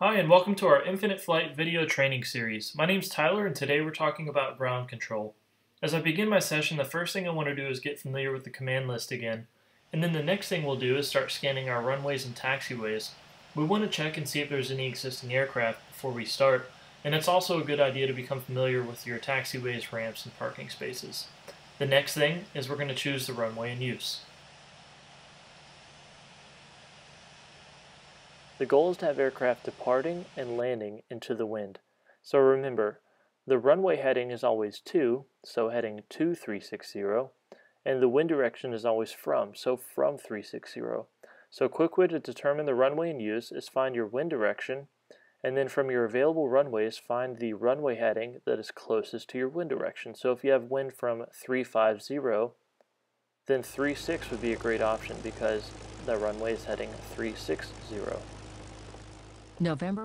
Hi, and welcome to our Infinite Flight video training series. My name's Tyler, and today we're talking about ground control. As I begin my session, the first thing I want to do is get familiar with the command list again, and then the next thing we'll do is start scanning our runways and taxiways. We want to check and see if there's any existing aircraft before we start, and it's also a good idea to become familiar with your taxiways, ramps, and parking spaces. The next thing is we're going to choose the runway in use. The goal is to have aircraft departing and landing into the wind. So remember, the runway heading is always to, so heading to 360, and the wind direction is always from, so from 360. So a quick way to determine the runway in use is find your wind direction, and then from your available runways, find the runway heading that is closest to your wind direction. So if you have wind from 350, then 36 would be a great option because the runway is heading 360.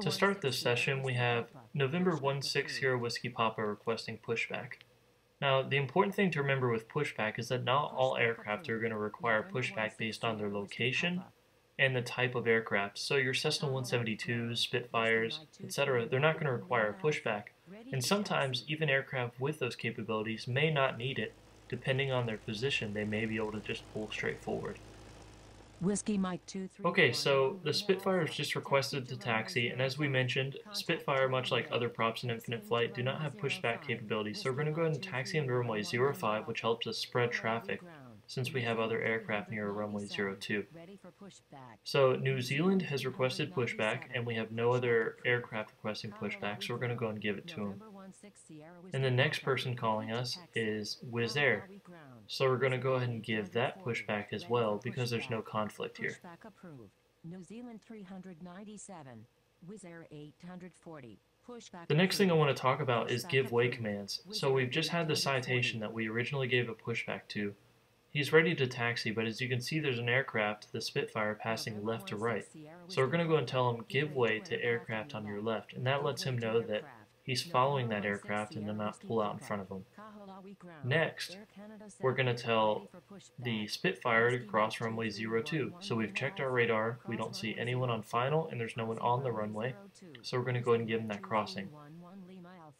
To start this session, we have November 160 Whiskey Papa requesting pushback. Now, the important thing to remember with pushback is that not all aircraft are going to require pushback based on their location and the type of aircraft. So your Cessna 172s, Spitfires, etc., they're not going to require a pushback. And sometimes even aircraft with those capabilities may not need it. Depending on their position, they may be able to just pull straight forward. Whiskey Mike 234. Okay, so the Spitfire is just requested to taxi, and as we mentioned, Spitfire, much like other props in Infinite Flight, do not have pushback capabilities, so we're going to go ahead and taxi him to runway 05, which helps us spread traffic, since we have other aircraft near runway 02. So New Zealand has requested pushback, and we have no other aircraft requesting pushback, so we're going to go and give it to him. And the next person calling us is Wizz Air. So we're going to go ahead and give that pushback as well because there's no conflict here. New Zealand 397, Wizz Air 840. The next thing I want to talk about is give way commands. So we've just had the citation that we originally gave a pushback to. He's ready to taxi, but as you can see there's an aircraft, the Spitfire, passing left to right. So we're going to go and tell him give way to aircraft on your left, and that lets him know that he's following that aircraft and to not pull out in front of him. Next, we're going to tell the Spitfire to cross runway 02. So we've checked our radar, we don't see anyone on final, and there's no one on the runway, so we're going to go ahead and give him that crossing.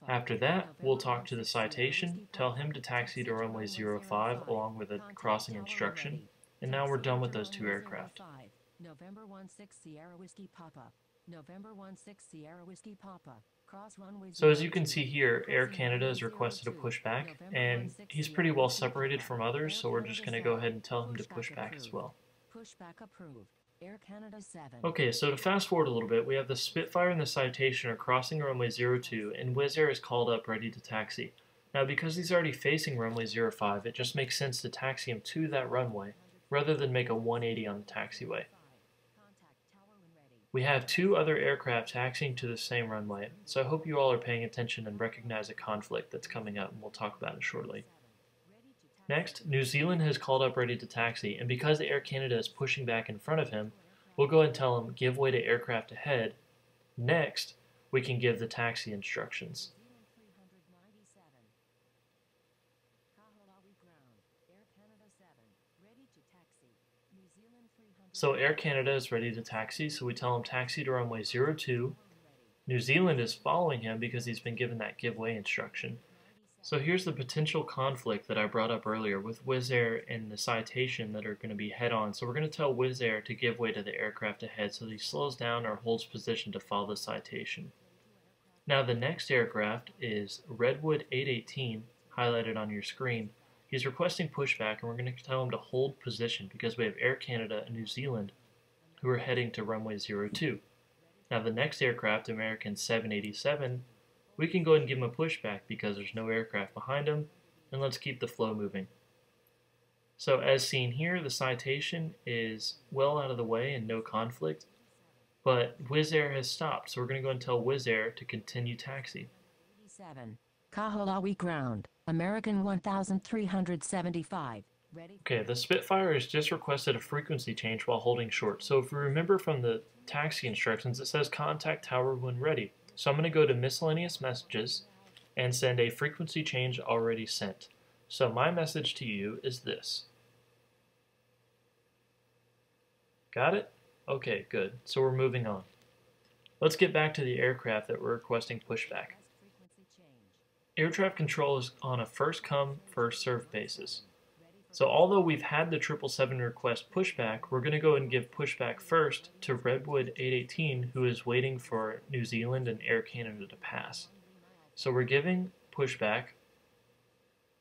After that, we'll talk to the citation, tell him to taxi to runway 05 along with a crossing instruction, and now we're done with those two aircraft. November 16 Sierra Whiskey Papa. November 16 Sierra Whiskey Papa. So as you can see here, Air Canada has requested a pushback, and he's pretty well separated from others, so we're just going to go ahead and tell him to push back as well. Pushback approved. Air Canada 7. Okay, so to fast forward a little bit, we have the Spitfire and the citation are crossing runway 02, and Wizz Air is called up ready to taxi. Now because he's already facing runway 05, it just makes sense to taxi him to that runway, rather than make a 180 on the taxiway. We have two other aircraft taxiing to the same runway, so I hope you all are paying attention and recognize a conflict that's coming up, and we'll talk about it shortly. Next, New Zealand has called up ready to taxi, and because Air Canada is pushing back in front of him, we'll go ahead and tell him give way to aircraft ahead. Next, we can give the taxi instructions. So Air Canada is ready to taxi, so we tell him taxi to runway 02. New Zealand is following him because he's been given that give way instruction. So here's the potential conflict that I brought up earlier with Wizz Air and the citation that are going to be head-on. So we're going to tell Wizz Air to give way to the aircraft ahead so that he slows down or holds position to follow the citation. Now the next aircraft is Redwood 818, highlighted on your screen. He's requesting pushback, and we're going to tell him to hold position because we have Air Canada and New Zealand who are heading to runway 02. Now the next aircraft, American 787, we can go ahead and give him a pushback because there's no aircraft behind him, and let's keep the flow moving. So as seen here, the citation is well out of the way and no conflict, but Wizz Air has stopped, so we're going to go and tell Wizz Air to continue taxi. 87. Kahalawi ground, American 1375. Ready? Okay, the Spitfire has just requested a frequency change while holding short. So if we remember from the taxi instructions, it says contact tower when ready. So I'm going to go to miscellaneous messages and send a frequency change already sent. So my message to you is this. Got it? Okay, good. So we're moving on. Let's get back to the aircraft that we're requesting pushback. Air traffic control is on a first come, first served basis. So although we've had the 777 request pushback, we're going to go and give pushback first to Redwood 818, who is waiting for New Zealand and Air Canada to pass. So we're giving pushback,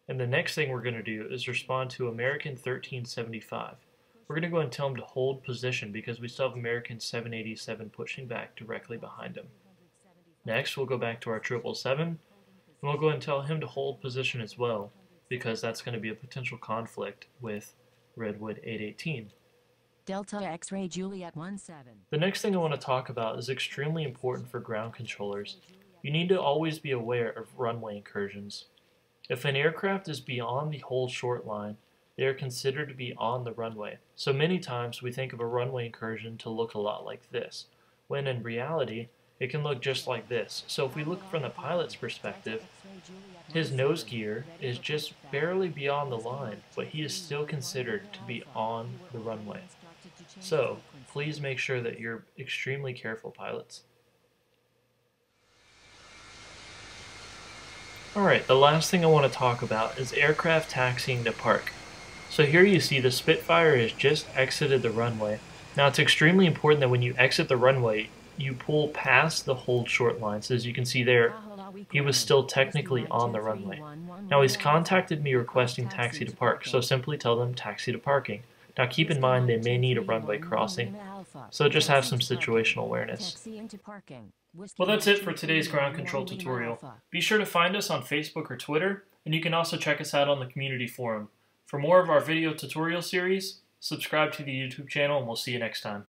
and the next thing we're going to do is respond to American 1375. We're going to go and tell him to hold position because we still have American 787 pushing back directly behind him. Next, we'll go back to our 777, and we'll go and tell him to hold position as well, because that's going to be a potential conflict with Redwood 818. Delta X-ray Juliet 17. The next thing I want to talk about is extremely important for ground controllers. You need to always be aware of runway incursions. If an aircraft is beyond the hold short line, they are considered to be on the runway. So many times we think of a runway incursion to look a lot like this, when in reality it can look just like this. So if we look from the pilot's perspective, his nose gear is just barely beyond the line, but he is still considered to be on the runway. So please make sure that you're extremely careful, pilots. Alright, the last thing I want to talk about is aircraft taxiing to park. So here you see the Spitfire has just exited the runway. Now it's extremely important that when you exit the runway, you pull past the hold short line. So as you can see there, he was still technically on the runway. Now he's contacted me requesting taxi to park, so simply tell them taxi to parking. Now keep in mind they may need a runway crossing, so just have some situational awareness. Well, that's it for today's ground control tutorial. Be sure to find us on Facebook or Twitter, and you can also check us out on the community forum. For more of our video tutorial series, subscribe to the YouTube channel and we'll see you next time.